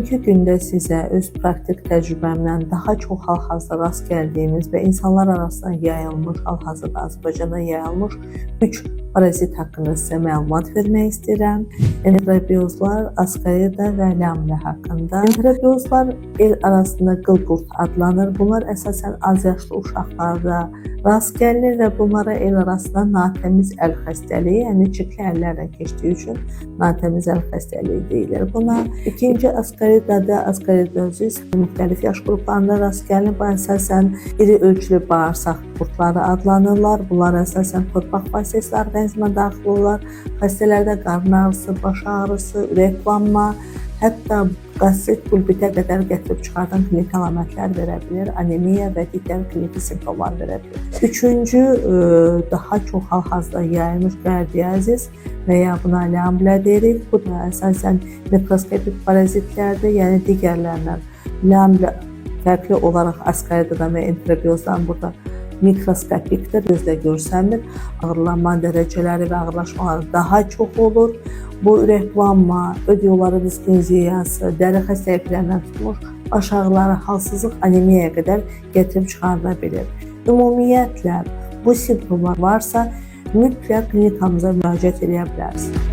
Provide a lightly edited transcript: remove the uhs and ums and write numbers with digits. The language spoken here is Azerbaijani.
Bugünkü gündə sizə öz praktik təcrübəmdən daha çox hal-hazırda rast gəldiyimiz və insanlar arasında yayılmış, hal-hazırda Azərbaycanda yayılmış 3 parazit haqqında sizə məlumat vermək istəyirəm. Enterobiozlar, askarida və lamla haqqında. Enterobiozlar el arasında qıl-qurt adlanır. Bunlar əsasən az yaşlı uşaqlarda rast gəlinir və bunlara el arasında natəmiz əl xəstəliyi, yəni çirkli əllərlə keçdiyi üçün natəmiz əl xəstəliyi deyilir buna. İkinci askaridadır. Askaridozis müxtəlif yaş qruplarında rast gəlinir. Bu əsasən iri ölçülü bağırsaq qurtları adlanırlar. Bunlar əsasən torpaq vasitəsilə orqanizmə daxil olurlar. Xəstələrdə qarın ağrısı, baş ağrısı, ürəklanma, hətta qastrit pulpitə qədər gətirib çıxardan klinik əlamətlər verə bilir, anemiya və digər kliniki simptomlar verə bilir. Üçüncü, daha çox hal-hazırda yayılmış qardiazis və ya buna lamla deyirik. Bu da əsasən mikroskopik parazitlərdir, yəni digərlərindən. Lamla fərqli olaraq askaridadan və enterobiozdan burada mikroskopikdir, gözlə görsənmir. Ağırlanma dərəcələri və ağırlaşmaları daha çox olur. Bu ürəklanma, öd yolları diskineziyası, dəri xəstəliklərindən tutmuş, baş ağrıları, halsızlıq, anemiyaya qədər gətirib çıxarda bilir. Ümumiyyətlə, bu simptomlar varsa, mütləq klinikamıza müraciət edə bilərsiniz.